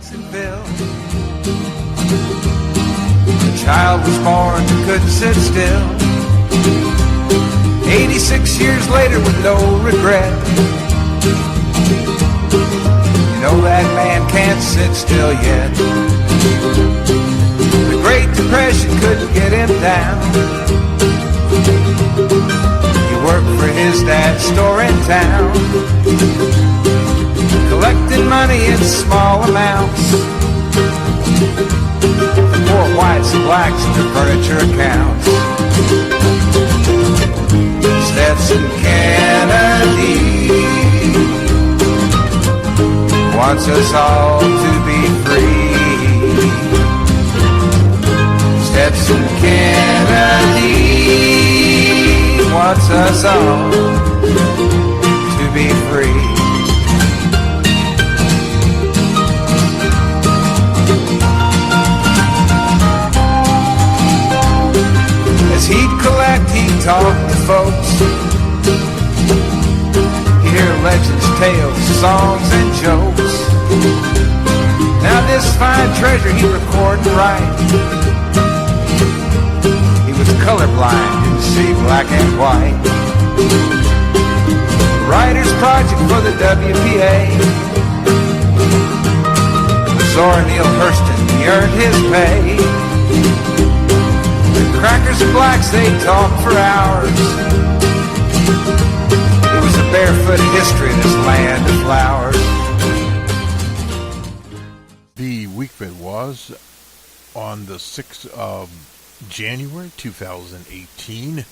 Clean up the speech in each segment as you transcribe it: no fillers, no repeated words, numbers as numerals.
Jacksonville. The child was born who couldn't sit still. 86 years later with no regret. You know that man can't sit still yet. The Great Depression couldn't get him down. He worked for his dad's store in town, collecting money in small amounts for poor whites and blacks in their furniture accounts. Stetson Kennedy wants us all to be free. Stetson Kennedy wants us all to be free. As he'd collect, he'd talk to folks. Hear legends, tales, songs, and jokes. Now this fine treasure he'd record and write. He was colorblind, didn't see black and white. Writer's project for the WPA. With Zora Neale Hurston, he earned his pay. Crackers and blacks, they talk for hours. It was a barefoot history of this land of flowers. The week that was on the 6th of January 2018.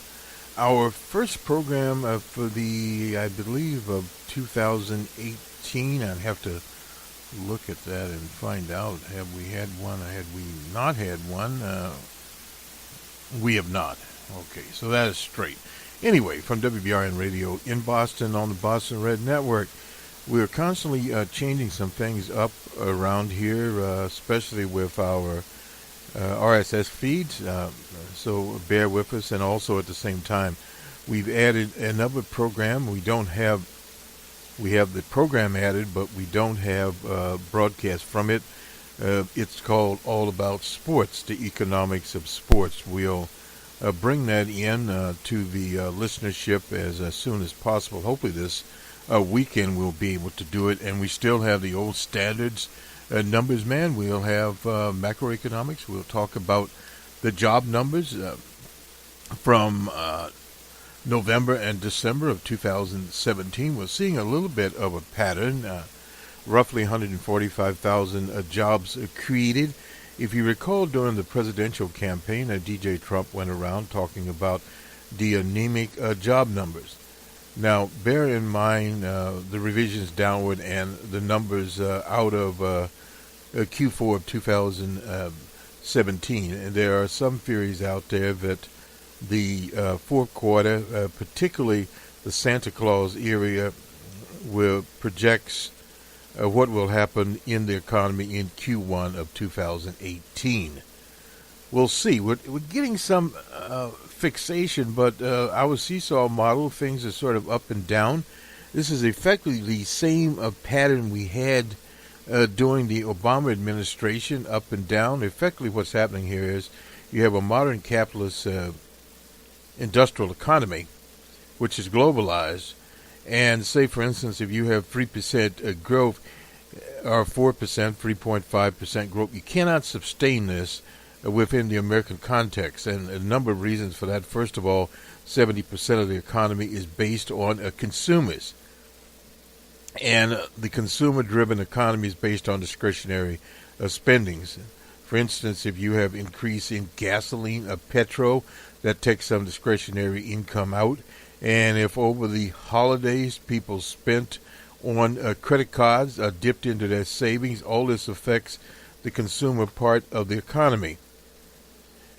Our first program for the, I believe, of 2018. I'd have to look at that and find out. Have we had one or had we not had one? We have not. Okay, so that is straight. Anyway, from WBRN Radio in Boston on the Bostonred Network, we are constantly changing some things up around here, especially with our RSS feeds, so bear with us. And also at the same time, we've added another program. We have the program added, but we don't have broadcast from it. It's called All About Sports, the economics of sports. We'll bring that in to the listenership as soon as possible. Hopefully this weekend we'll be able to do it. And we still have the old standards numbers, man. We'll have macroeconomics. We'll talk about the job numbers from November and December of 2017. We're seeing a little bit of a pattern. Roughly 145,000 jobs created. If you recall, during the presidential campaign, DJ Trump went around talking about the anemic job numbers. Now, bear in mind the revisions downward and the numbers out of Q4 of 2017. And there are some theories out there that the fourth quarter, particularly the Santa Claus area, will projects what will happen in the economy in Q1 of 2018. We'll see. We're getting some fixation, but our seesaw model, things are sort of up and down. This is effectively the same pattern we had during the Obama administration, up and down. Effectively what's happening here is you have a modern capitalist industrial economy, which is globalized. And say, for instance, if you have 3% growth or 4%, 3.5% growth, you cannot sustain this within the American context. And a number of reasons for that. First of all, 70% of the economy is based on consumers. And the consumer-driven economy is based on discretionary spendings. For instance, if you have increase in gasoline, petrol, that takes some discretionary income out. And if over the holidays people spent on credit cards, dipped into their savings, all this affects the consumer part of the economy.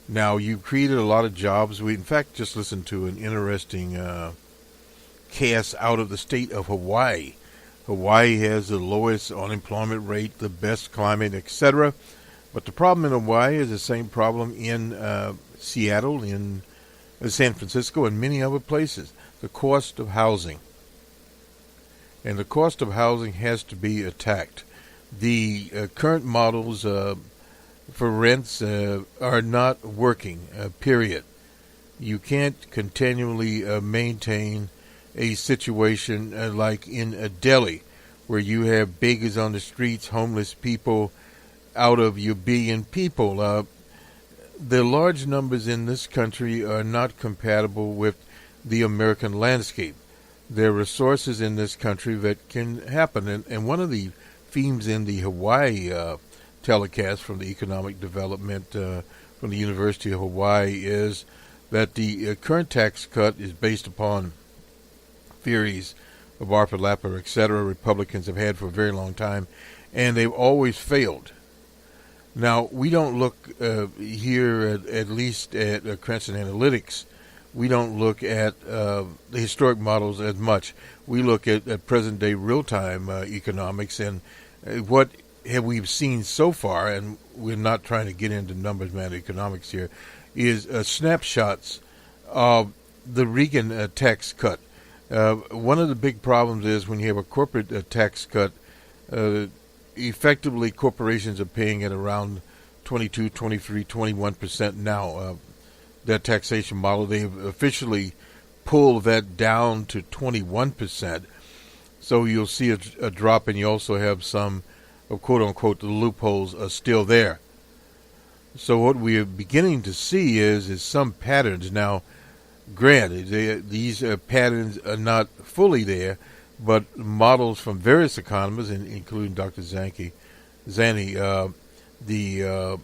Now, you've created a lot of jobs. We, in fact, just listened to an interesting cast out of the state of Hawaii. Hawaii has the lowest unemployment rate, the best climate, etc. But the problem in Hawaii is the same problem in Seattle, in San Francisco, and many other places. The cost of housing. And the cost of housing has to be attacked. The current models for rents are not working, period. You can't continually maintain a situation like in Delhi, where you have beggars on the streets, homeless people, out of your billion people. The large numbers in this country are not compatible with the American landscape. There are resources in this country that can happen. And one of the themes in the Hawaii telecast from the Economic Development from the University of Hawaii is that the current tax cut is based upon theories of Arthur Lapper, etc., Republicans have had for a very long time, and they've always failed. Now, we don't look here, at least at Cranston Analytics, we don't look at the historic models as much. We look at present-day real-time economics, and what have we seen so far, and we're not trying to get into numbers man economics here, is snapshots of the Reagan tax cut. One of the big problems is when you have a corporate tax cut, effectively corporations are paying at around 22, 23, 21% now. That taxation model, they've officially pulled that down to 21%. So you'll see a drop, and you also have some, quote unquote, the loopholes are still there. So what we are beginning to see is some patterns. Now, granted, these patterns are not fully there, but models from various economists, including Dr. Zanny, the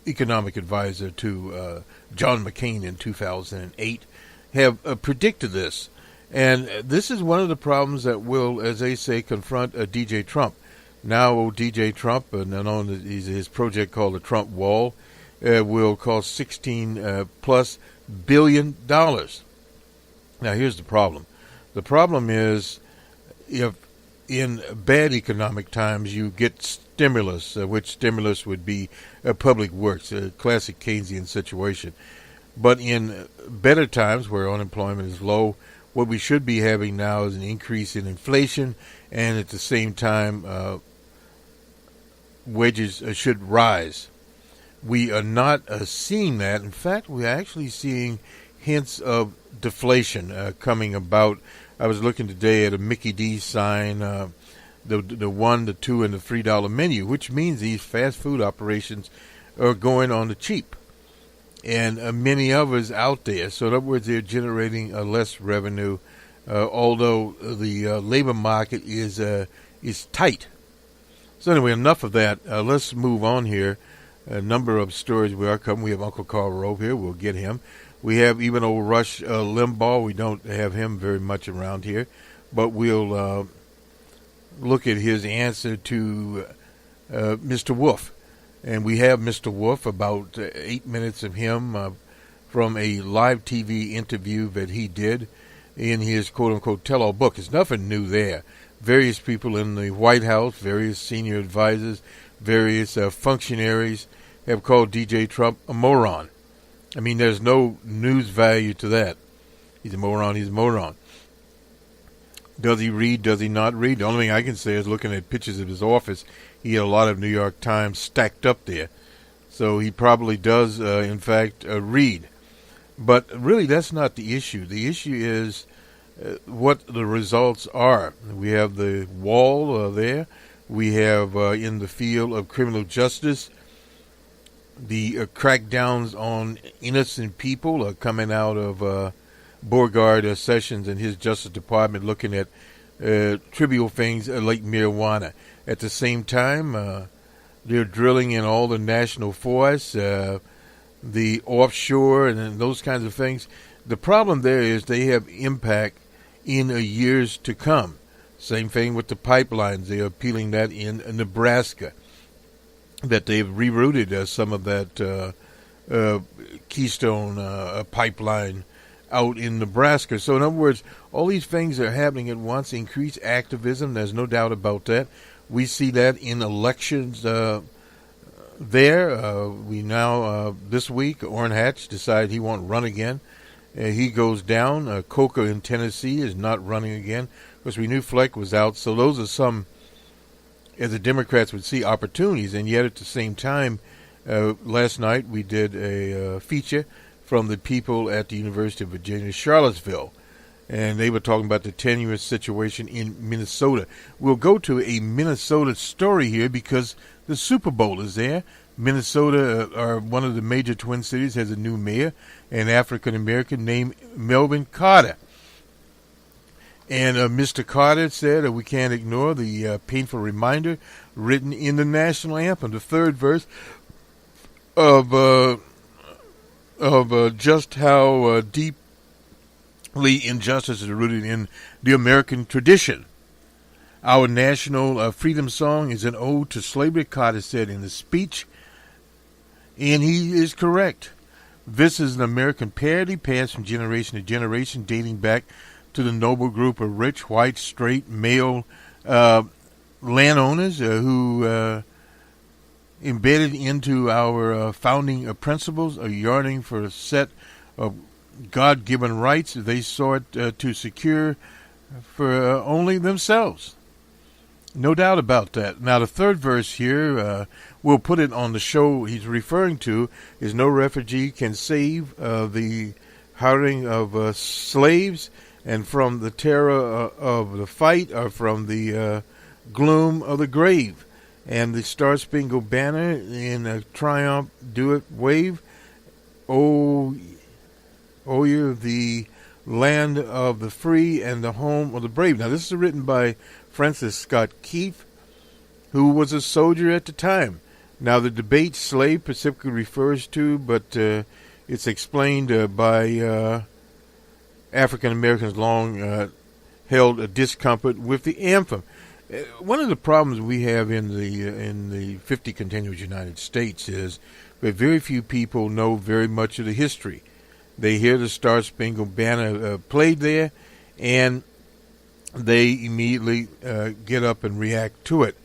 economic advisor to John McCain in 2008, have predicted this. And this is one of the problems that will, as they say, confront DJ Trump. Now, DJ Trump, and on his project called the Trump Wall, will cost $16+ billion. Now, here's the problem. The problem is, if in bad economic times you get stimulus, which stimulus would be public works, a classic Keynesian situation. But in better times where unemployment is low, what we should be having now is an increase in inflation, and at the same time, wages should rise. We are not seeing that. In fact, we're actually seeing hints of deflation coming about. I was looking today at a Mickey D's sign, the $1, the $2, and the $3 menu, which means these fast food operations are going on the cheap, and many others out there. So in other words, they're generating less revenue, although the labor market is tight. So anyway, enough of that. Let's move on here. A number of stories we are covering. We have Uncle Karl Rove here. We'll get him. We have even old Rush Limbaugh. We don't have him very much around here, but we'll look at his answer to Mr. Wolf. And we have Mr. Wolf, about 8 minutes of him from a live TV interview that he did in his quote-unquote tell-all book. It's nothing new there. Various people in the White House, various senior advisors, various functionaries have called DJ Trump a moron. I mean, there's no news value to that. He's a moron, he's a moron. Does he read, does he not read? The only thing I can say is looking at pictures of his office, he had a lot of New York Times stacked up there. So he probably does, in fact, read. But really, that's not the issue. The issue is what the results are. We have the wall there. We have in the field of criminal justice, the crackdowns on innocent people are coming out of Beauregard Sessions and his Justice Department, looking at trivial things like marijuana. At the same time, they're drilling in all the national forests, the offshore, and those kinds of things. The problem there is they have impact in years to come. Same thing with the pipelines. They are peeling that in Nebraska, that they've rerouted some of that Keystone pipeline out in Nebraska. So in other words, all these things are happening at once. Increased activism, there's no doubt about that. We see that in elections there. We now, this week, Orrin Hatch decided he won't run again. He goes down. Coker in Tennessee is not running again, because we knew Fleck was out. So those are some as the Democrats would see opportunities, and yet at the same time, last night we did a feature from the people at the University of Virginia, Charlottesville, and they were talking about the tenuous situation in Minnesota. We'll go to a Minnesota story here because the Super Bowl is there. Minnesota, one of the major Twin Cities, has a new mayor, an African-American named Melvin Carter. And Mr. Carter said we can't ignore the painful reminder written in the national anthem, the third verse of just how deeply injustice is rooted in the American tradition. Our national freedom song is an ode to slavery, Carter said in the speech, and he is correct. This is an American parody passed from generation to generation, dating back to the noble group of rich, white, straight, male landowners who embedded into our founding principles a yearning for a set of God-given rights they sought to secure for only themselves. No doubt about that. Now, the third verse here, we'll put it on the show he's referring to, is no refugee can save the hiring of slaves, and from the terror of the fight, or from the gloom of the grave. And the Star-Spangled Banner in a triumph do it wave. Oh, you're the land of the free and the home of the brave. Now, this is written by Francis Scott Key, who was a soldier at the time. Now, the debate slave specifically refers to, but it's explained by African Americans long held a discomfort with the anthem. One of the problems we have in the 50 continuous United States is that very few people know very much of the history. They hear the Star-Spangled Banner played there, and they immediately get up and react to it.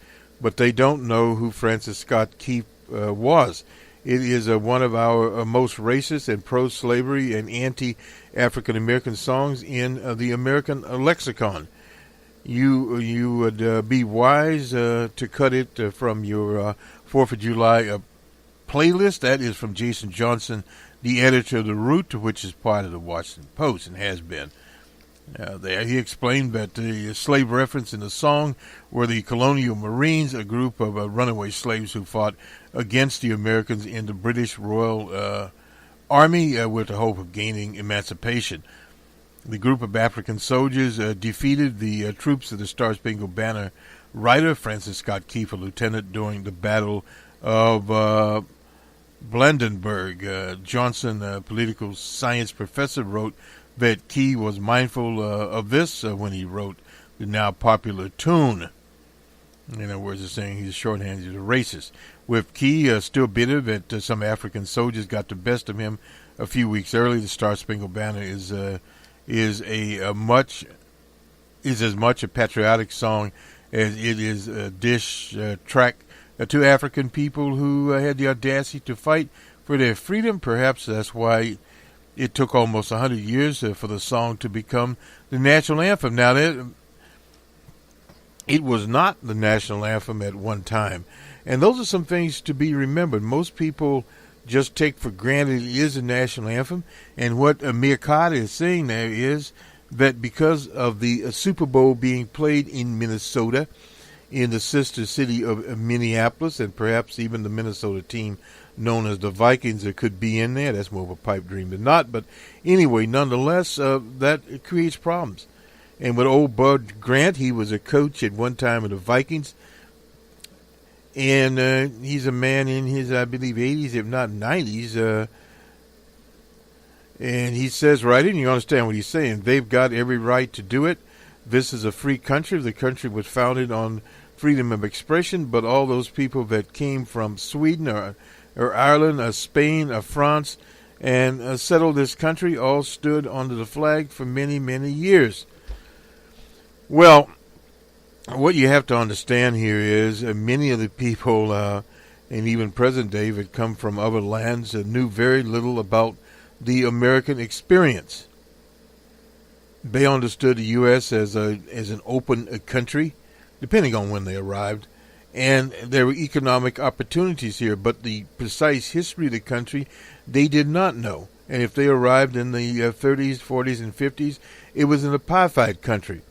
But they don't know who Francis Scott Key was. It is one of our most racist and pro-slavery and anti-African American songs in the American lexicon. You would be wise to cut it from your 4th of July playlist. That is from Jason Johnson, the editor of The Root, which is part of the Washington Post and has been. There he explained that the slave reference in the song were the Colonial Marines, a group of runaway slaves who fought against the Americans in the British Royal Army with the hope of gaining emancipation. The group of African soldiers defeated the troops of the Star-Spangled Banner writer Francis Scott Key, a lieutenant, during the Battle of Blandenburg. Johnson, a political science professor, wrote that Key was mindful of this when he wrote the now popular tune. In other words, it's saying he's a shorthand, he's a racist. With Key still bitter that some African soldiers got the best of him a few weeks earlier, the Star-Spangled Banner is as much a patriotic song as it is a dish track to African people who had the audacity to fight for their freedom. Perhaps that's why it took almost 100 years for the song to become the national anthem. Now, it was not the national anthem at one time. And those are some things to be remembered. Most people just take for granted it is a national anthem. And what Amir Carter is saying there is that because of the Super Bowl being played in Minnesota, in the sister city of Minneapolis, and perhaps even the Minnesota team known as the Vikings that could be in there. That's more of a pipe dream than not. But anyway, nonetheless, that creates problems. And with old Bud Grant, he was a coach at one time of the Vikings. And he's a man in his, I believe, 80s, if not 90s. And he says right in, you understand what he's saying, they've got every right to do it. This is a free country. The country was founded on freedom of expression, but all those people that came from Sweden or Ireland, Spain, France, and settled this country all stood under the flag for many, many years. Well, what you have to understand here is many of the people, and even present day, that come from other lands knew very little about the American experience. They understood the U.S. as an open country, depending on when they arrived, and there were economic opportunities here, but the precise history of the country they did not know. And if they arrived in the 30s, 40s, and 50s, it was an apartheid country.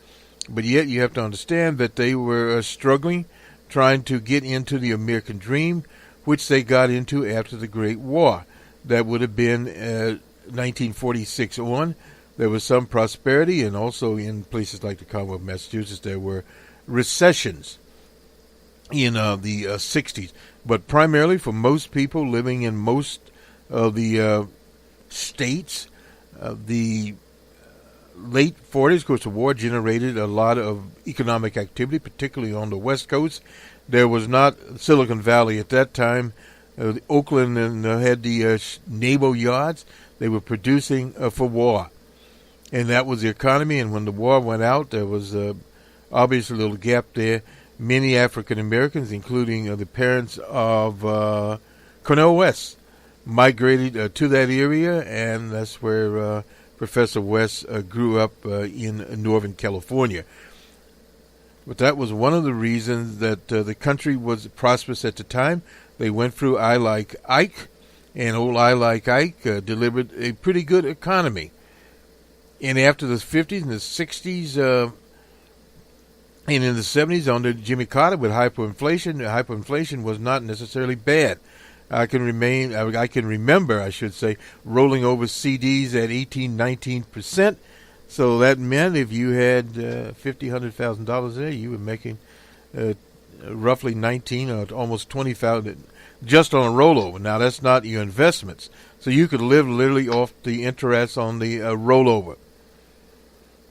But yet you have to understand that they were struggling, trying to get into the American dream, which they got into after the Great War. That would have been 1946 on. There was some prosperity, and also in places like the Commonwealth of Massachusetts, there were recessions in the 60s. But primarily for most people living in most of the states, the late 40s, of course, the war generated a lot of economic activity, particularly on the West Coast. There was not Silicon Valley at that time. Oakland had the naval yards. They were producing for war. And that was the economy. And when the war went out, there was obviously a little gap there. Many African Americans, including the parents of Cornel West, migrated to that area, and that's where Professor West grew up in Northern California. But that was one of the reasons that the country was prosperous at the time. They went through I Like Ike, and old I Like Ike delivered a pretty good economy. And after the 50s and the 60s, and in the 70s under Jimmy Carter with hyperinflation was not necessarily bad. I can remember, rolling over CDs at 18-19%. So that meant if you had $100,000 there, you were making roughly 19 or almost 20,000 just on a rollover. Now that's not your investments, so you could live literally off the interest on the rollover.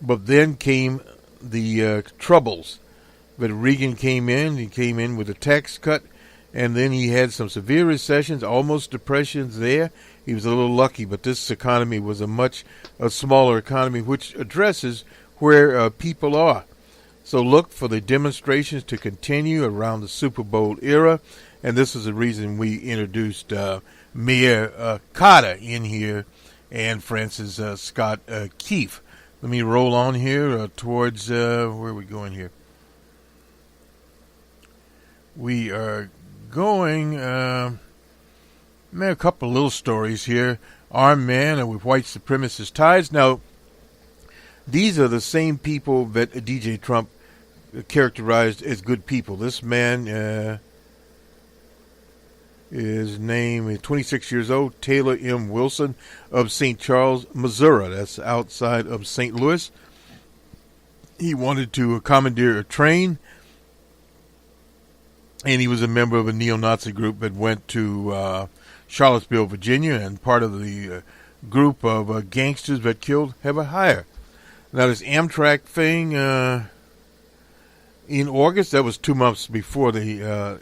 But then came the troubles. But Reagan came in. He came in with a tax cut, and then he had some severe recessions, almost depressions there. He was a little lucky, but this economy was a smaller economy, which addresses where people are. So look for the demonstrations to continue around the Super Bowl era, and this is the reason we introduced Mayor Carter in here and Francis Scott Keefe. Let me roll on here towards, where are we going here? We are going, a couple of little stories here. Armed man with white supremacist ties. Now, these are the same people that DJ Trump characterized as good people. This man, his name is 26 years old, Taylor M. Wilson of St. Charles, Missouri. That's outside of St. Louis. He wanted to commandeer a train, and he was a member of a neo-Nazi group that went to Charlottesville, Virginia, and part of the group of gangsters that killed Herbert Haier. Now, this Amtrak thing in August, that was 2 months before the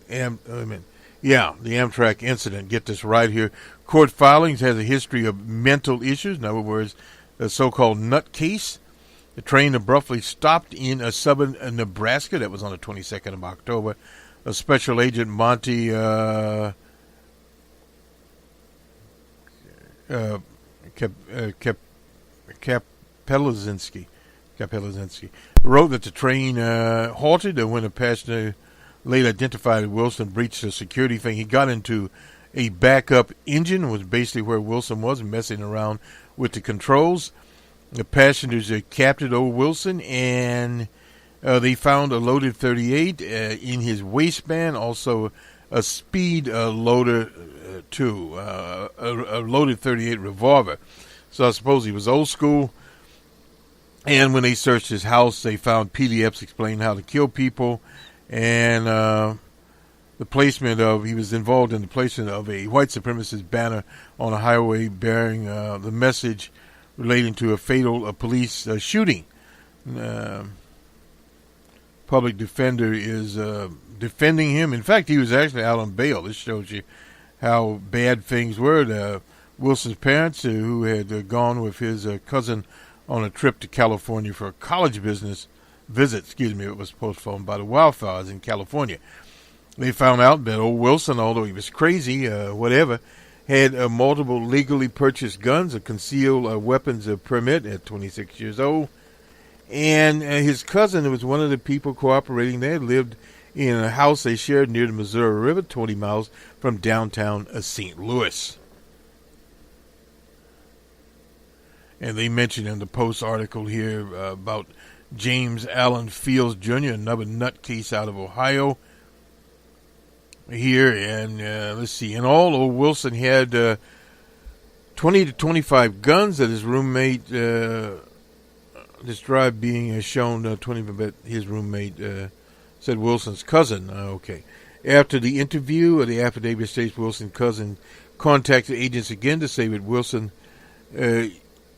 Amtrak incident. Get this right here. Court filings has a history of mental issues. In other words, a so-called nutcase. The train abruptly stopped in southern Nebraska. That was on the 22nd of October. A special agent, Monty Kapelazinski, wrote that the train halted when a passenger later identified as Wilson breached a security thing. He got into a backup engine, was basically where Wilson was, messing around with the controls. The passengers captured old Wilson, and they found a loaded .38 in his waistband, also a speed loader too, a loaded .38 revolver. So I suppose he was old school. And when they searched his house, they found PDFs explaining how to kill people, and he was involved in the placement of a white supremacist banner on a highway bearing the message relating to a fatal police shooting. Public defender is defending him. In fact, he was actually out on bail. This shows you how bad things were. Wilson's parents, who had gone with his cousin on a trip to California for a college visit, it was postponed by the wildfires in California. They found out that old Wilson, although he was crazy, had multiple legally purchased guns, a concealed weapons permit at 26 years old. And his cousin, who was one of the people cooperating there, lived in a house they shared near the Missouri River, 20 miles from downtown St. Louis. And they mentioned in the Post article here about James Allen Fields Jr., another nutcase out of Ohio. Here, and let's see, in all, old Wilson had 20 to 25 guns that his roommate described being shown 20, but his roommate said Wilson's cousin. Okay. After the interview, the affidavit states Wilson's cousin contacted agents again to say that Wilson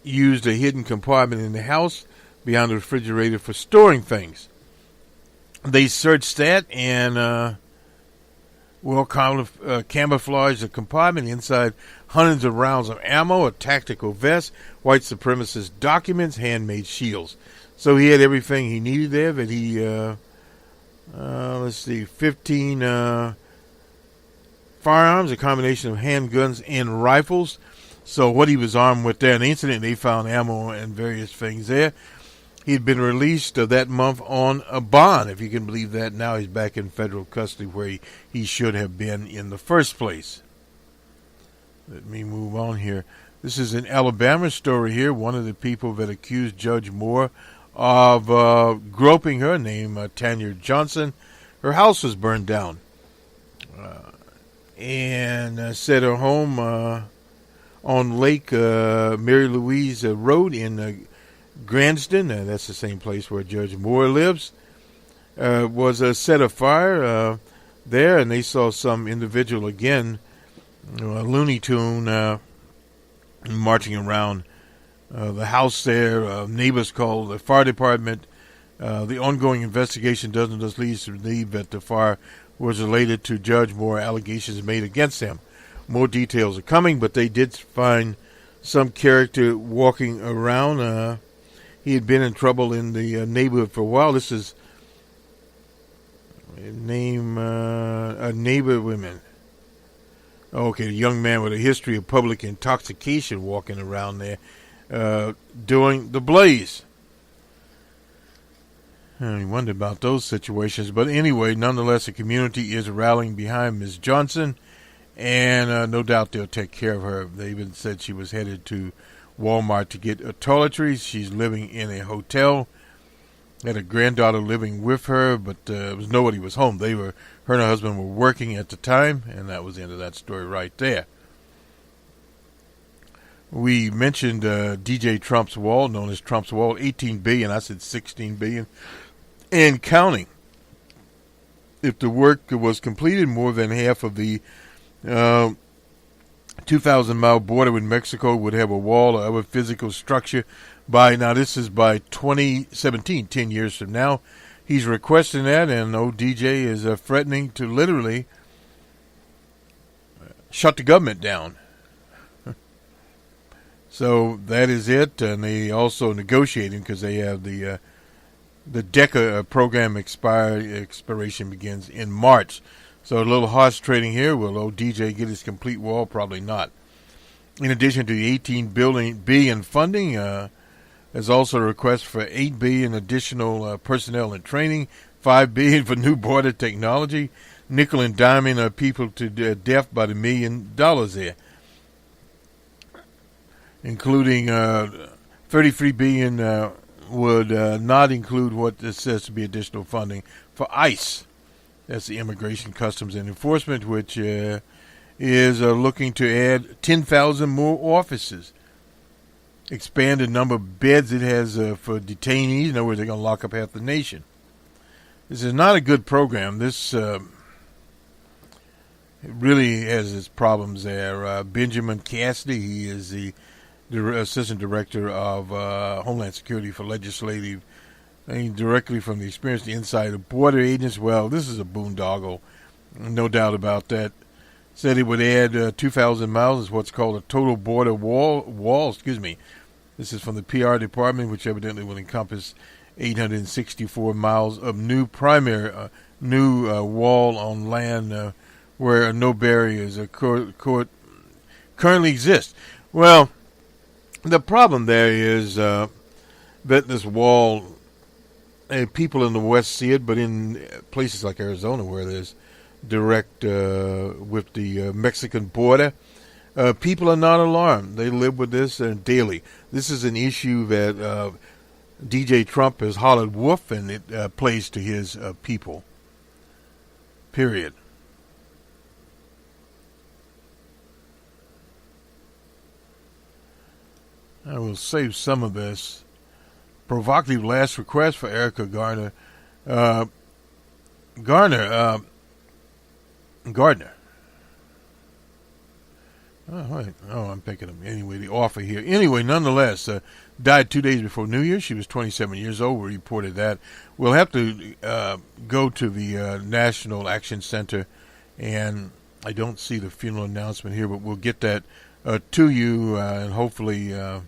used a hidden compartment in the house behind the refrigerator for storing things. They searched that and camouflaged the compartment inside hundreds of rounds of ammo, a tactical vest, white supremacist documents, handmade shields. So he had everything he needed there. That he, 15 firearms, a combination of handguns and rifles. So what he was armed with there. In the incident, they found ammo and various things there. He'd been released that month on a bond, if you can believe that. Now he's back in federal custody where he should have been in the first place. Let me move on here. This is an Alabama story here. One of the people that accused Judge Moore of groping her, named Tanya Johnson, her house was burned down. And said her home on Lake Mary Louise Road in Granston, that's the same place where Judge Moore lives, was set afire there, and they saw some individual again, a Looney Tune, marching around the house there. Neighbors called the fire department. The ongoing investigation doesn't just lead to believe that the fire was related to Judge Moore allegations made against him. More details are coming, but they did find some character walking around. He had been in trouble in the neighborhood for a while. This is a neighbor woman. Okay, a young man with a history of public intoxication walking around there during the blaze. I wonder about those situations. But anyway, nonetheless, the community is rallying behind Ms. Johnson, and no doubt they'll take care of her. They even said she was headed to Walmart to get toiletries. She's living in a hotel. Had a granddaughter living with her, but nobody was home. Her and her husband were working at the time, and that was the end of that story right there. We mentioned DJ Trump's wall, known as Trump's wall, $18 billion. I said $16 billion, and counting. If the work was completed, more than half of the 2,000-mile border with Mexico would have a wall or other physical structure by 2017, 10 years from now. He's requesting that, and old DJ is threatening to literally shut the government down. So that is it, and they also negotiating because they have the DECA program expiration begins in March. So a little horse trading here. Will old DJ get his complete wall? Probably not. In addition to the $18 billion funding, there's also a request for $8 billion additional personnel and training, $5 billion for new border technology, nickel and diming people to death by the $1 million there, including $33 billion would not include what it says to be additional funding for ICE. That's the Immigration, Customs, and Enforcement, which is looking to add 10,000 more offices. Expand the number of beds it has for detainees. In other words, they're going to lock up half the nation. This is not a good program. This it really has its problems there. Benjamin Cassidy, he is the Assistant Director of Homeland Security for Legislative, directly from the experience, the inside of border agents. Well, this is a boondoggle, no doubt about that. Said it would add 2,000 miles, is what's called a total border wall. This is from the PR department, which evidently will encompass 864 miles of new wall on land where no barriers currently exist. Well, the problem there is that this wall people in the West see it, but in places like Arizona where there's direct with the Mexican border, people are not alarmed. They live with this daily. This is an issue that DJ Trump has hollered wolf, and it plays to his people. Period. I will save some of this. Provocative last request for Erica Gardner. Gardner. I'm picking him. Anyway, the offer here. Anyway, nonetheless, died 2 days before New Year. She was 27 years old. We reported that. We'll have to go to the National Action Center, and I don't see the funeral announcement here, but we'll get that to you, and hopefully it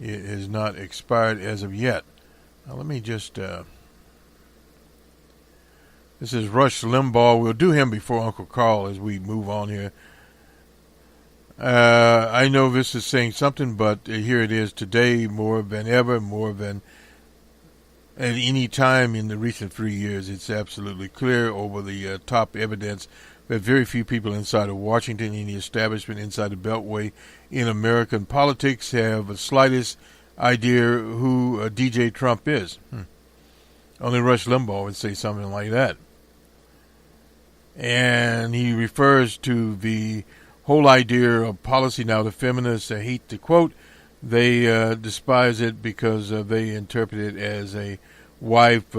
is not expired as of yet. Now, let me just... this is Rush Limbaugh. We'll do him before Uncle Carl as we move on here. I know this is saying something, but here it is today, more than ever, more than at any time in the recent 3 years. It's absolutely clear over the top evidence that very few people inside of Washington, any establishment inside the Beltway in American politics, have the slightest idea who DJ Trump is. Only Rush Limbaugh would say something like that. And he refers to the whole idea of policy. Now, the feminists hate to quote. They despise it because they interpret it as a wife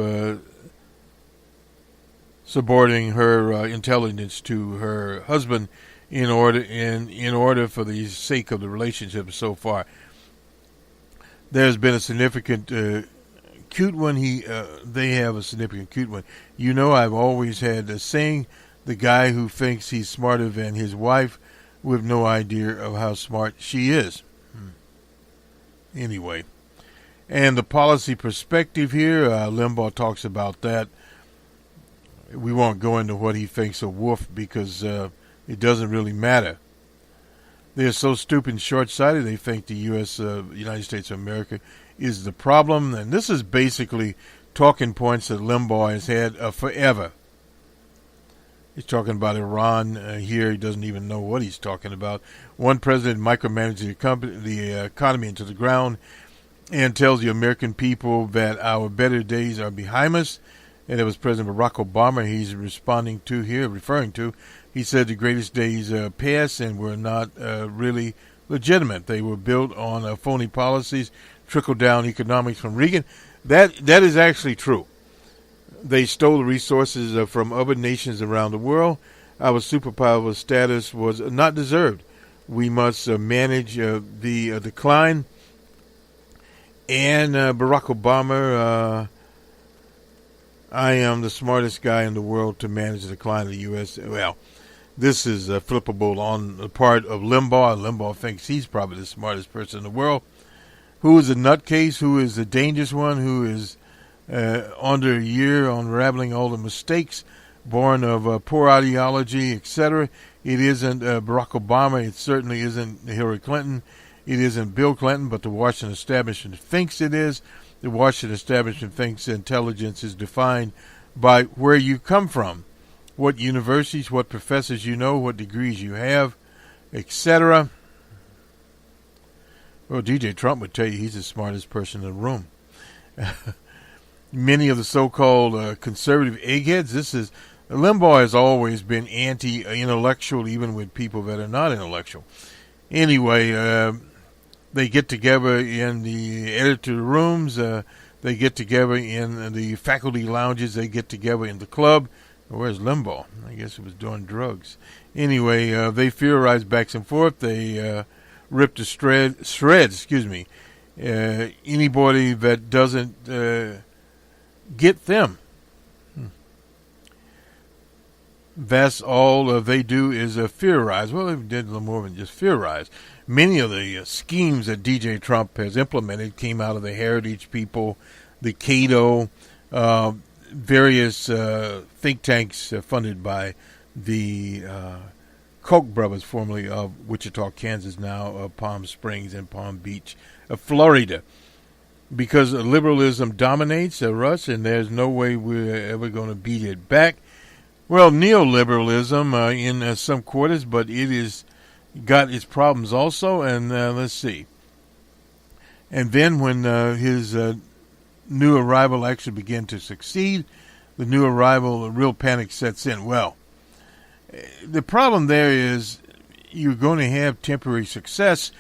subordinating her intelligence to her husband in order for the sake of the relationship so far. There's been a significant cute one. They have a significant cute one. You know, I've always had a saying: the guy who thinks he's smarter than his wife, with no idea of how smart she is. Anyway, and the policy perspective here, Limbaugh talks about that. We won't go into what he thinks of Wolf because it doesn't really matter. They're so stupid and short-sighted they think the United States of America is the problem. And this is basically talking points that Limbaugh has had forever. He's talking about Iran here. He doesn't even know what he's talking about. One president micromanages the economy into the ground and tells the American people that our better days are behind us. And it was President Barack Obama he's referring to. He said the greatest days passed and were not really legitimate. They were built on phony policies, trickle-down economics from Reagan. That is actually true. They stole the resources from other nations around the world. Our superpower status was not deserved. We must manage the decline. And Barack Obama, I am the smartest guy in the world to manage the decline of the U.S. Well, this is flippable on the part of Limbaugh. Limbaugh thinks he's probably the smartest person in the world. Who is a nutcase? Who is the dangerous one? Who is under a year unraveling all the mistakes born of poor ideology, etc. It isn't Barack Obama. It certainly isn't Hillary Clinton. It isn't Bill Clinton, but the Washington establishment thinks it is. The Washington establishment thinks intelligence is defined by where you come from, what universities, what professors you know, what degrees you have, etc. Well, DJ Trump would tell you he's the smartest person in the room. Many of the so-called conservative eggheads, Limbaugh has always been anti-intellectual, even with people that are not intellectual. Anyway, they get together in the editor rooms, they get together in the faculty lounges, they get together in the club. Where's Limbaugh? I guess he was doing drugs. Anyway, they theorize back and forth, they rip to shreds, anybody that doesn't get them. That's all they do is theorize. Well, they did a little more than just theorize. Many of the schemes that DJ Trump has implemented came out of the Heritage people, the Cato, various think tanks funded by the Koch brothers, formerly of Wichita, Kansas, now of Palm Springs and Palm Beach, Florida. because liberalism dominates, Russ, and there's no way we're ever going to beat it back. Well, neoliberalism in some quarters, but it is got its problems also. And let's see. And then when his new arrival actually began to succeed, the new arrival, a real panic sets in. Well, the problem there is you're going to have temporary success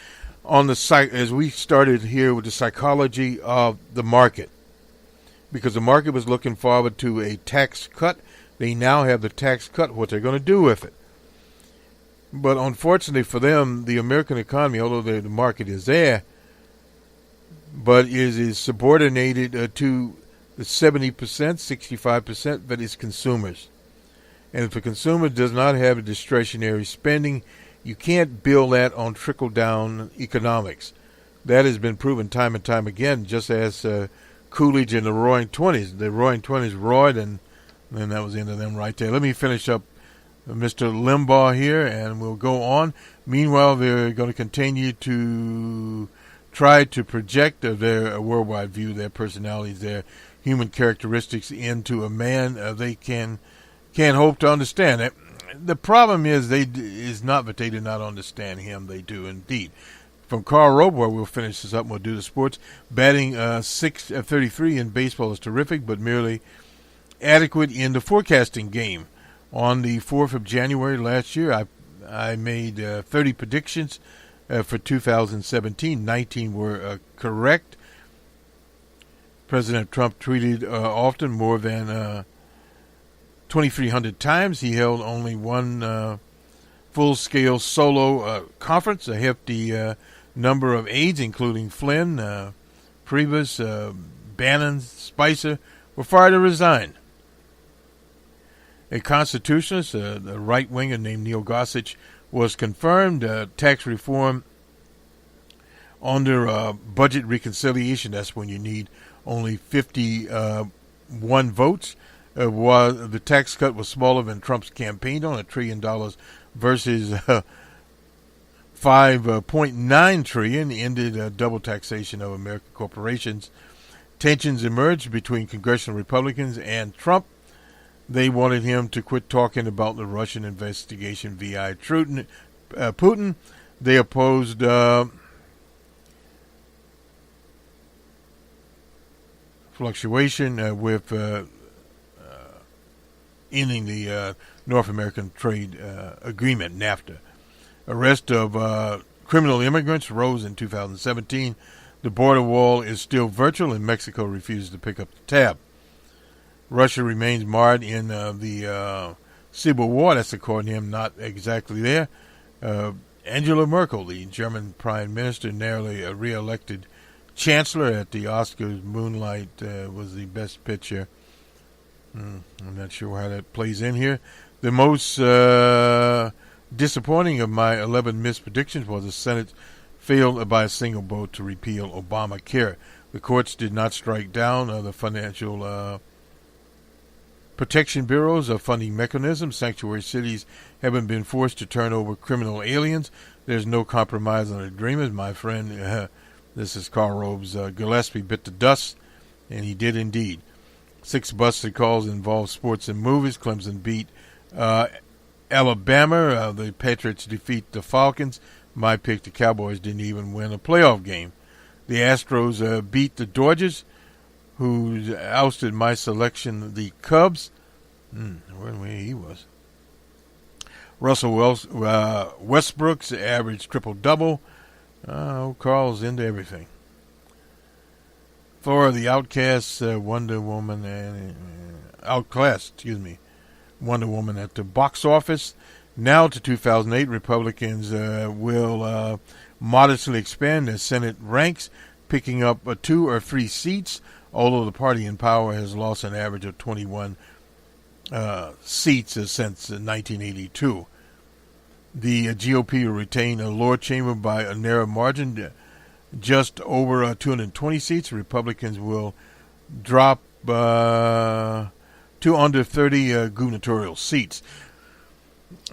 on the as we started here with the psychology of the market, because the market was looking forward to a tax cut. They now have the tax cut. What they're going to do with it? But unfortunately for them, the American economy, although the market is there, but is subordinated to the 70%, 65% that is consumers. And if a consumer does not have a discretionary spending, you can't build that on trickle-down economics. That has been proven time and time again, just as Coolidge and the Roaring Twenties. The Roaring Twenties roared, and then that was the end of them right there. Let me finish up Mr. Limbaugh here, and we'll go on. Meanwhile, they're going to continue to try to project their worldwide view, their personalities, their human characteristics into a man they can't hope to understand it. The problem is not that they do not understand him. They do indeed. From Carl Rober, we'll finish this up and we'll do the sports. Batting .633 in baseball is terrific, but merely adequate in the forecasting game. On the 4th of January last year, I made 30 predictions for 2017. 19 were correct. President Trump tweeted often, more than 2,300 times. He held only one full-scale solo conference. A hefty number of aides, including Flynn, Priebus, Bannon, Spicer, were fired or resigned. A constitutionalist, a right-winger named Neil Gorsuch, was confirmed. Tax reform under budget reconciliation, that's when you need only 51 votes. The tax cut was smaller than Trump's campaign on $1 trillion versus $5.9 trillion, ended double taxation of American corporations. Tensions emerged between congressional Republicans and Trump. They wanted him to quit talking about the Russian investigation via Putin. They opposed fluctuation with ending the North American Trade Agreement, NAFTA. Arrest of criminal immigrants rose in 2017. The border wall is still virtual, and Mexico refuses to pick up the tab. Russia remains marred in the civil war. That's according to him, not exactly there. Angela Merkel, the German prime minister, narrowly re-elected chancellor at the Oscars. Moonlight was the best picture. I'm not sure how that plays in here. The most disappointing of my 11 missed predictions was the Senate failed by a single vote to repeal Obamacare. The courts did not strike down the financial protection bureaus of funding mechanisms. Sanctuary cities haven't been forced to turn over criminal aliens. There's no compromise on agreement. My friend, this is Karl Robe's Gillespie bit the dust, and he did indeed. 6 busted calls involved sports and movies. Clemson beat Alabama. The Patriots defeat the Falcons. My pick, the Cowboys, didn't even win a playoff game. The Astros beat the Dodgers, who ousted my selection, the Cubs. Where he was. Russell Westbrook's average triple-double. Carl's into everything. Flora the Outcast, Wonder Woman, and Outclassed, Wonder Woman at the box office. Now to 2008, Republicans will modestly expand their Senate ranks, picking up 2 or 3 seats, although the party in power has lost an average of 21 seats since 1982. The GOP will retain a lower chamber by a narrow margin, just over 220 seats. Republicans will drop to under 30 gubernatorial seats.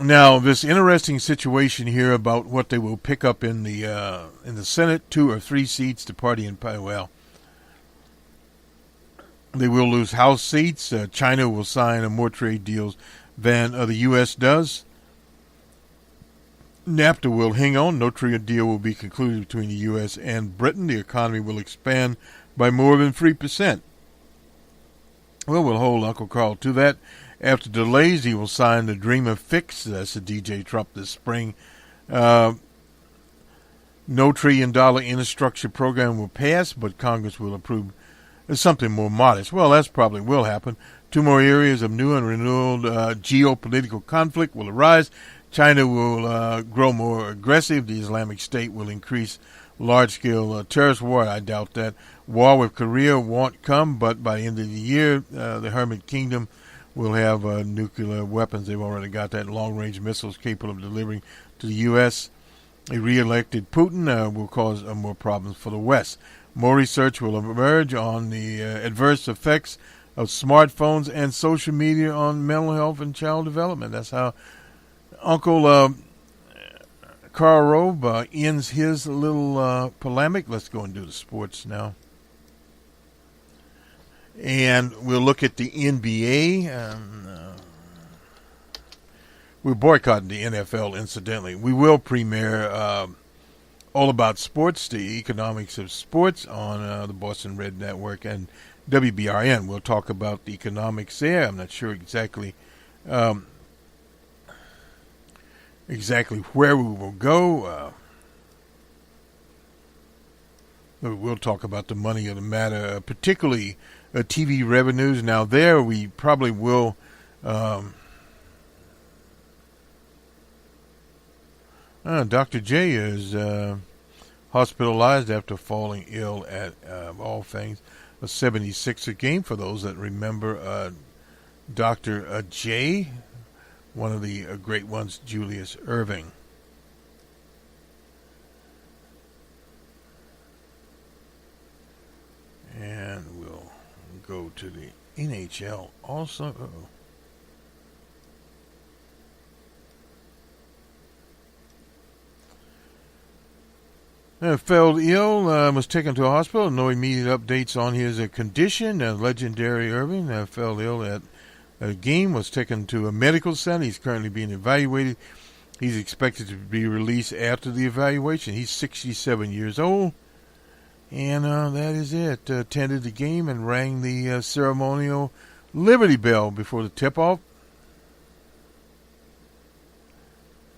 Now, this interesting situation here about what they will pick up in the Senate, 2 or 3 seats. The party in power, well, They will lose House seats. China will sign more trade deals than the U.S. does. NAFTA will hang on. No trade deal will be concluded between the U.S. and Britain. The economy will expand by more than 3%. Well, we'll hold Uncle Carl to that. After delays, he will sign the Dreamer fix. That's the DJ Trump this spring. No $1 trillion infrastructure program will pass, but Congress will approve something more modest. Well, that's probably will happen. 2 more areas of new and renewed geopolitical conflict will arise. China will grow more aggressive. The Islamic State will increase large-scale terrorist war. I doubt that. War with Korea won't come, but by the end of the year, the Hermit Kingdom will have nuclear weapons. They've already got that, long-range missiles capable of delivering to the U.S. A re-elected Putin will cause more problems for the West. More research will emerge on the adverse effects of smartphones and social media on mental health and child development. That's how Uncle Karl Rove ends his little polemic. Let's go and do the sports now. And we'll look at the NBA. We're boycotting the NFL, incidentally. We will premiere All About Sports, the economics of sports, on the Bostonred Network and WBRN. We'll talk about the economics there. I'm not sure exactly where we will go. We'll talk about the money of the matter, particularly TV revenues. Now, there we probably will. Dr. J is hospitalized after falling ill at, all things, a 76er game. For those that remember Dr. J, one of the great ones, Julius Erving. And we'll go to the NHL also. Fell ill, was taken to a hospital. No immediate updates on his condition. Legendary Irving fell ill at a game, was taken to a medical center. He's currently being evaluated. He's expected to be released after the evaluation. He's 67 years old. And that is it. Attended the game and rang the ceremonial Liberty Bell before the tip-off.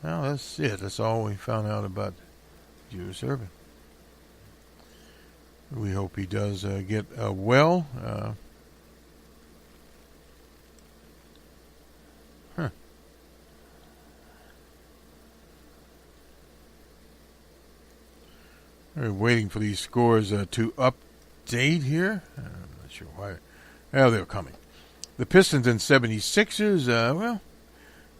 Well, that's it. That's all we found out about Julius Erving. We hope he does get well. We're waiting for these scores to update here. I'm not sure why. Well, they're coming. The Pistons and 76ers, well,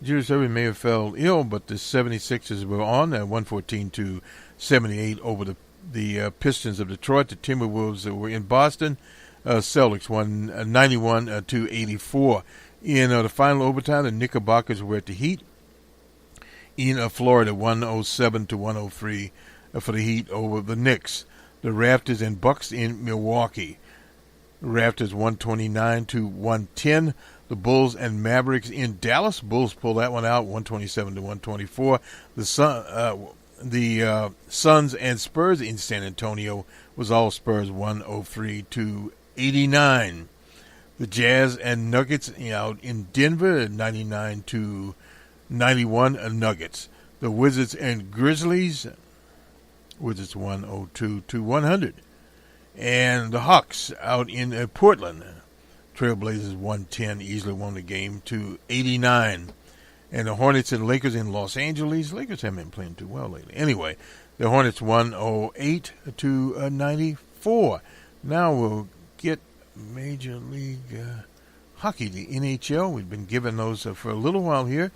Julius Erving may have fell ill, but the 76ers were on 114-78 over the Pistons of Detroit. The Timberwolves were in Boston. Celtics won 91-84. In the final overtime, the Knickerbockers were at the Heat in Florida, 107-103 for the Heat over the Knicks. The Raptors and Bucks in Milwaukee. The Raptors 129-110. The Bulls and Mavericks in Dallas. Bulls pull that one out, 127-124. The Suns and Spurs in San Antonio was all Spurs, 103-89. The Jazz and Nuggets out in Denver, 99-91 Nuggets. The Wizards and Grizzlies, Wizards 102-100. And the Hawks out in Portland, Trailblazers 110, easily won the game, to 89. And the Hornets and Lakers in Los Angeles. Lakers haven't been playing too well lately. Anyway, the Hornets 108-94. Now we'll get Major League Hockey, the NHL. We've been given those for a little while here.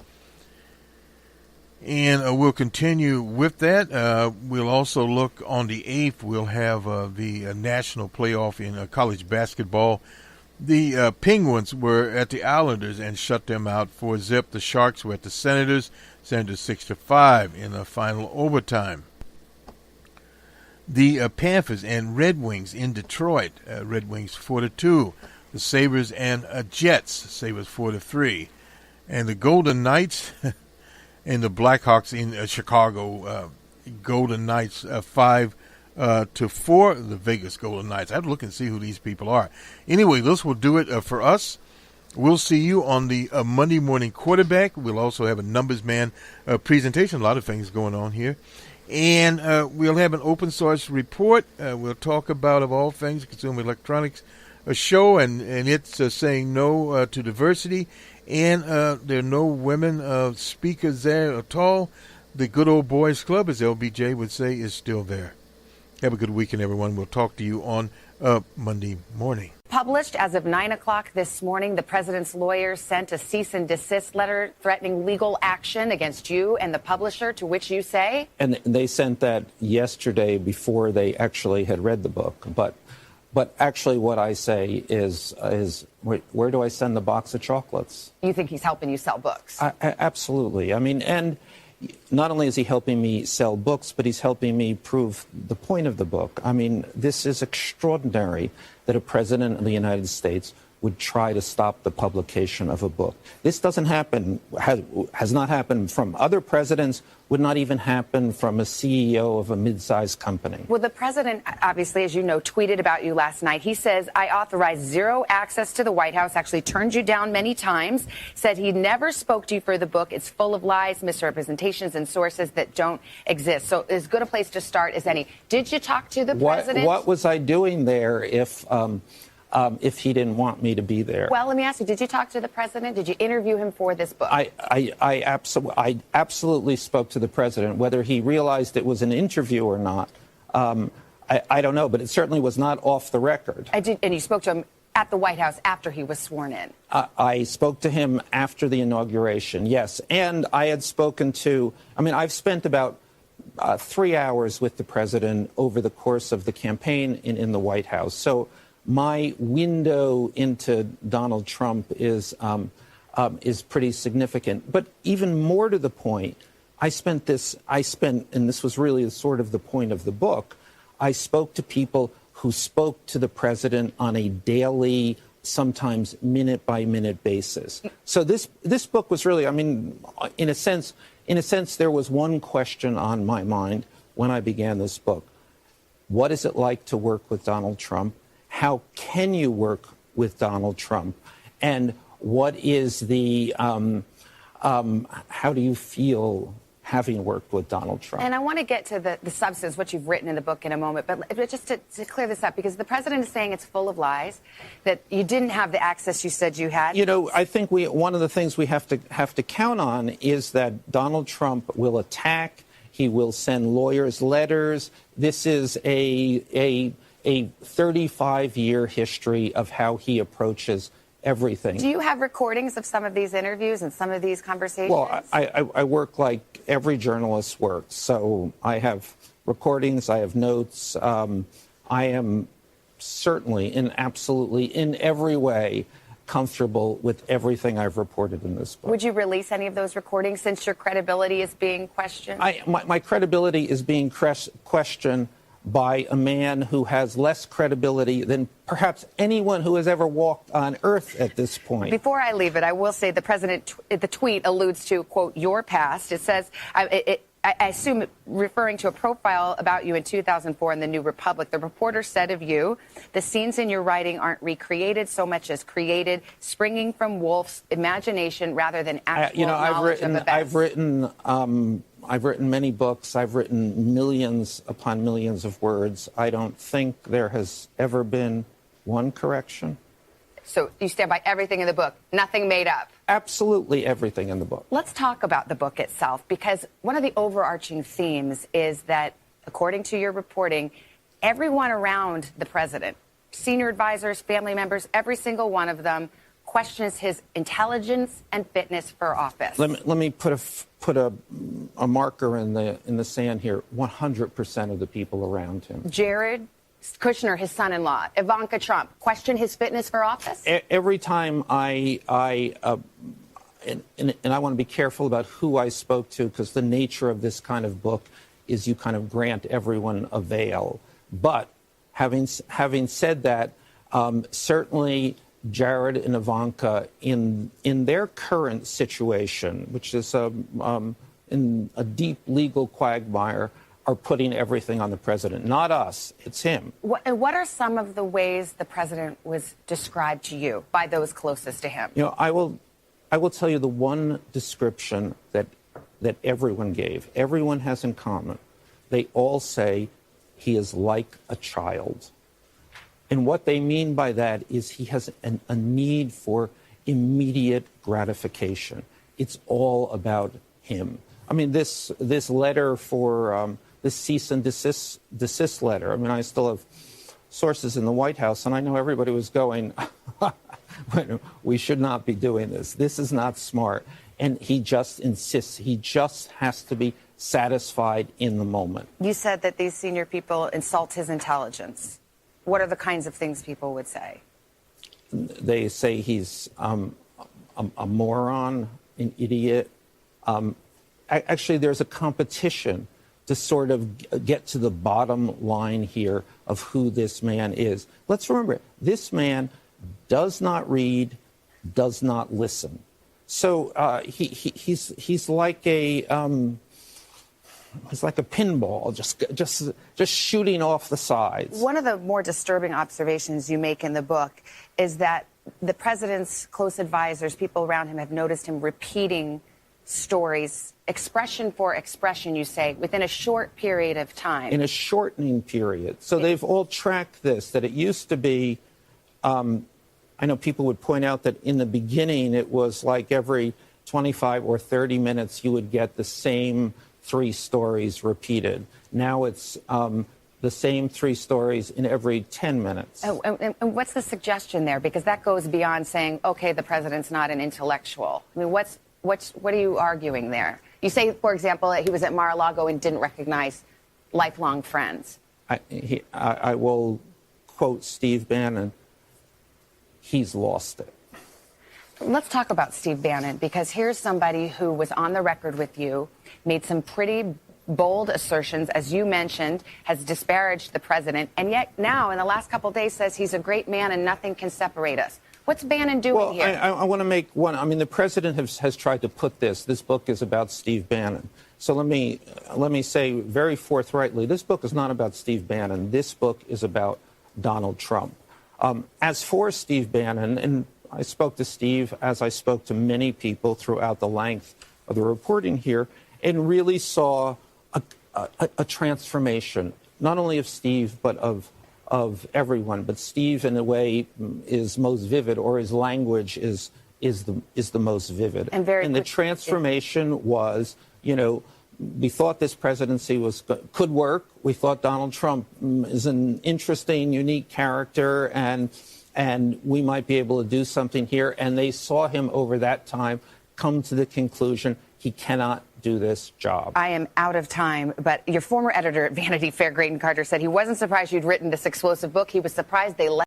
And we'll continue with that. We'll also look on the 8th. We'll have the national playoff in college basketball. The Penguins were at the Islanders and shut them out 4-0. The Sharks were at the Senators 6-5 in the final overtime. The Panthers and Red Wings in Detroit. Red Wings 4-2 the Sabres and Jets. Sabres 4-3. And the Golden Knights and the Blackhawks in Chicago. Golden Knights 5-4. The Vegas Golden Knights. I have to look and see who these people are. Anyway, this will do it for us. We'll see you on the Monday Morning Quarterback. We'll also have a Numbers Man presentation. A lot of things going on here. And we'll have an open source report. We'll talk about, of all things, consumer electronics show, and it's saying no to diversity. And there are no women speakers there at all. The good old boys club, as LBJ would say, is still there. Have a good weekend, everyone. We'll talk to you on Monday morning. Published as of 9 o'clock this morning, the president's lawyers sent a cease and desist letter threatening legal action against you and the publisher, to which you say? And they sent that yesterday before they actually had read the book. But actually what I say is where do I send the box of chocolates? You think he's helping you sell books? Absolutely. I mean, and not only is he helping me sell books, but he's helping me prove the point of the book. I mean, this is extraordinary that a president of the United States would try to stop the publication of a book. This doesn't happen, has not happened from other presidents, would not even happen from a CEO of a mid-sized company. Well, the president, obviously, as you know, tweeted about you last night. He says, I authorized zero access to the White House, actually turned you down many times, said he never spoke to you for the book. It's full of lies, misrepresentations, and sources that don't exist. So as good a place to start as any. Did you talk to the president? What was I doing there if he didn't want me to be there? Well, let me ask you, did you talk to the president? Did you interview him for this book? I absolutely spoke to the president. Whether he realized it was an interview or not, I don't know, but it certainly was not off the record. And you spoke to him at the White House after he was sworn in? I spoke to him after the inauguration, yes. And I had spoken to, I've spent about 3 hours with the president over the course of the campaign in the White House. So my window into Donald Trump is pretty significant. But even more to the point, and this was really sort of the point of the book, I spoke to people who spoke to the president on a daily, sometimes minute-by-minute basis. So this book was really, in a sense, there was one question on my mind when I began this book. What is it like to work with Donald Trump? How can you work with Donald Trump? And what is the, how do you feel having worked with Donald Trump? And I want to get to the substance, what you've written in the book in a moment, but just to clear this up, because the president is saying it's full of lies, that you didn't have the access you said you had. You know, I think one of the things we have to count on is that Donald Trump will attack, he will send lawyers letters. This is a 35-year history of how he approaches everything. Do you have recordings of some of these interviews and some of these conversations? Well, I work like every journalist works. So I have recordings, I have notes. I am certainly absolutely in every way comfortable with everything I've reported in this book. Would you release any of those recordings since your credibility is being questioned? My credibility is being questioned by a man who has less credibility than perhaps anyone who has ever walked on Earth at this point. Before I leave it, I will say the president, the tweet alludes to, quote, your past. It says, I assume referring to a profile about you in 2004 in the New Republic. The reporter said of you, the scenes in your writing aren't recreated so much as created, springing from Woolf's imagination rather than actual knowledge of events. I've written many books. I've written millions upon millions of words. I don't think there has ever been one correction. So you stand by everything in the book, nothing made up? Absolutely everything in the book. Let's talk about the book itself, because one of the overarching themes is that, according to your reporting, everyone around the president, senior advisors, family members, every single one of them, questions his intelligence and fitness for office. Let me put a marker in the sand here. 100% of the people around him. Jared Kushner, his son-in-law, Ivanka Trump, question his fitness for office? Every time and I want to be careful about who I spoke to, because the nature of this kind of book is you kind of grant everyone a veil. But having said that, certainly Jared and Ivanka in their current situation, which is in a deep legal quagmire, are putting everything on the president. Not us, it's him. What are some of the ways the president was described to you by those closest to him? You know, I will tell you the one description that everyone gave, everyone has in common. They all say he is like a child. And what they mean by that is he has a need for immediate gratification. It's all about him. I mean, this letter for this cease and desist letter, I mean, I still have sources in the White House, and I know everybody was going, we should not be doing this. This is not smart. And he just insists. He just has to be satisfied in the moment. You said that these senior people insult his intelligence. What are the kinds of things people would say? They say he's a moron, an idiot. Actually, there's a competition to sort of get to the bottom line here of who this man is. Let's remember, this man does not read, does not listen. So he's like a pinball, just shooting off the sides. One of the more disturbing observations you make in the book is that the president's close advisors, people around him, have noticed him repeating stories, expression for expression, you say, within a short period of time. In a shortening period. So they've all tracked this, that it used to be, I know people would point out that in the beginning it was like every 25 or 30 minutes you would get the same 3 stories repeated. Now it's the same 3 stories in every 10 minutes. Oh, and what's the suggestion there? Because that goes beyond saying, okay, the president's not an intellectual. I mean, what are you arguing there? You say, for example, that he was at Mar-a-Lago and didn't recognize lifelong friends. I will quote Steve Bannon. He's lost it. Let's talk about Steve Bannon, because here's somebody who was on the record with you, made some pretty bold assertions, as you mentioned, has disparaged the president, and yet now, in the last couple of days, says he's a great man and nothing can separate us. What's Bannon doing here? I want to make one. I mean, the president has tried to put this book is about Steve Bannon. So let me say very forthrightly, this book is not about Steve Bannon. This book is about Donald Trump. As for Steve Bannon, and I spoke to Steve as I spoke to many people throughout the length of the reporting here, and really saw a transformation, not only of Steve, but of everyone. But Steve, in a way, is most vivid, or his language is the most vivid. And the transformation was, you know, we thought this presidency could work. We thought Donald Trump is an interesting, unique character, and we might be able to do something here. And they saw him over that time come to the conclusion he cannot do this job. I am out of time, but your former editor at Vanity Fair, Graydon Carter, said he wasn't surprised you'd written this explosive book. He was surprised they let